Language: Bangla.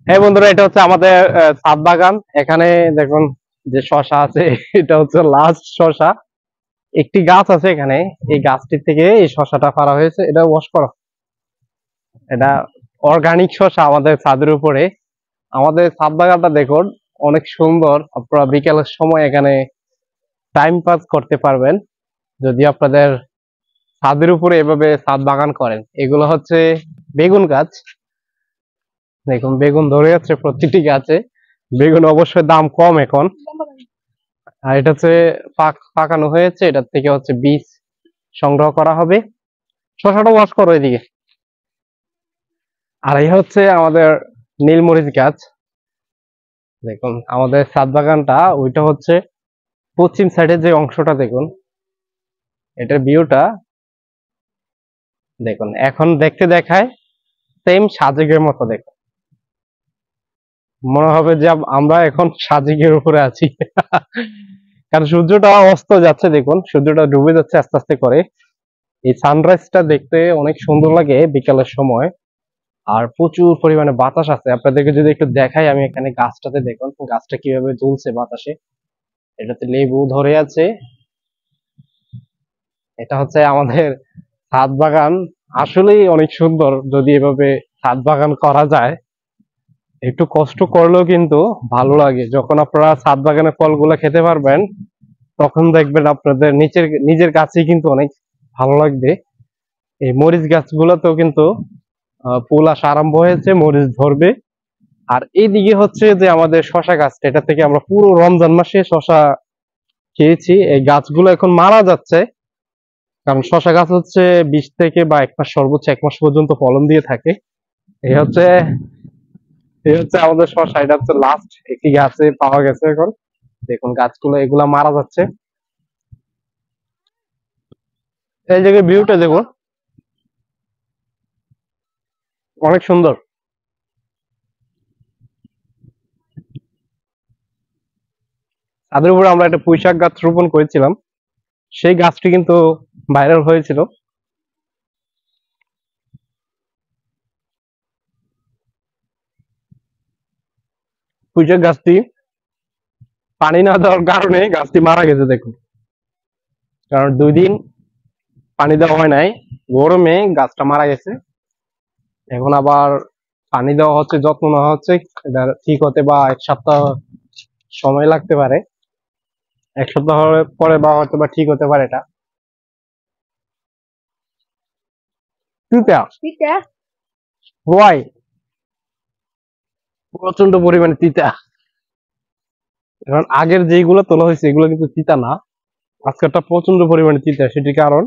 হ্যাঁ বন্ধুরা, এটা হচ্ছে আমাদের ছাদ বাগান। এখানে দেখুন যে শশা আছে এটা হচ্ছে লাস্ট শশা। একটি গাছ আছে এখানে, এই গাছটির থেকে এই শশাটা পাড়া হয়েছে। এটা ওয়াশ করো, এটা অর্গানিক শশা আমাদের ছাদের উপরে। আমাদের ছাদ বাগানটা দেখুন, অনেক সুন্দর। আপনারা বিকেলের সময় এখানে টাইম পাস করতে পারবেন যদি আপনাদের ছাদের উপরে এভাবে ছাদ বাগান করেন। এগুলো হচ্ছে বেগুন গাছ। দেখুন বেগুন ধরে যাচ্ছে প্রতিটি গাছে। বেগুন অবশ্যই দাম কম এখন। আর এটা হচ্ছে পাকানো হয়েছে, এটার থেকে হচ্ছে বীজ সংগ্রহ করা হবে। শসাটা ওয়াশ করো এদিকে। আর এই হচ্ছে আমাদের নীলমরিচ গাছ। দেখুন আমাদের ছাদ বাগানটা ওইটা হচ্ছে পশ্চিম সাইডের যে অংশটা দেখুন, এটার ভিউটা দেখুন। এখন দেখতে দেখায় সেম সাজেকের মতো। দেখুন মনে হবে যে আমরা এখন সাজেকের উপরে আছি। কারণ সূর্যটা অস্ত যাচ্ছে, দেখুন সূর্যটা ডুবে যাচ্ছে আস্তে আস্তে করে। এই সানরাইজটা দেখতে অনেক সুন্দর লাগে বিকালের সময়। আর প্রচুর পরিমাণে বাতাস আছে। আপনাদেরকে যদি একটু দেখাই, আমি এখানে গাছটাতে দেখুন গাছটা কিভাবে ঝুলছে বাতাসে। এটাতে লেবু ধরে আছে। এটা হচ্ছে আমাদের ছাদ বাগান। আসলেই অনেক সুন্দর যদি এভাবে ছাদ বাগান করা যায়। একটু কষ্ট করলেও কিন্তু ভালো লাগে। যখন আপনারা ছাদ বাগানের ফলগুলো খেতে পারবেন, তখন দেখবেন আপনাদের নিজের কাছেই কিন্তু অনেক ভালো লাগবে। এই মরিচ গাছগুলোতেও কিন্তু ফুল আসা আরম্ভ হয়েছে, মরিচ ধরবে। আর এইদিকে হচ্ছে যে আমাদের শশা গাছটা, এটা থেকে আমরা পুরো রমজান মাসে শশা খেয়েছি। এই গাছগুলো এখন মারা যাচ্ছে, কারণ শশা গাছ হচ্ছে 20 থেকে বা 1 মাস, সর্বোচ্চ 1 মাস পর্যন্ত ফলন দিয়ে থাকে। এই হচ্ছে আমাদের শশা। এটা হচ্ছে লাস্ট একটি গাছে পাওয়া গেছে এখন। দেখুন গাছগুলো এগুলা মারা যাচ্ছে। এই জায়গায় ভিউটা দেখুন, অনেক সুন্দর। তাদের উপরে আমরা একটা পুঁইশাক গাছ রোপণ করেছিলাম, সেই গাছটি কিন্তু ভাইরাল হয়েছিল। পুঁইশাক গাছটি পানি না দেওয়ার কারণে গাছটি মারা গেছে দেখুন। কারণ 2 দিন পানি দেওয়া হয় নাই, গরমে গাছটা মারা গেছে। এখন আবার পানি দেওয়া হচ্ছে, যত্ন নেওয়া হচ্ছে। এটা ঠিক হতে বা 1 সপ্তাহ সময় লাগতে পারে। 1 সপ্তাহ পরে বা হয়তো বা ঠিক হতে পারে এটা। তিতা, হোয়াই, প্রচন্ড পরিমাণে তিতা। কারণ আগের যেগুলো তোলা হয়েছে এগুলো কিন্তু তিতা না, আজকেরটা প্রচন্ড পরিমাণে তিতা। সেটির কারণ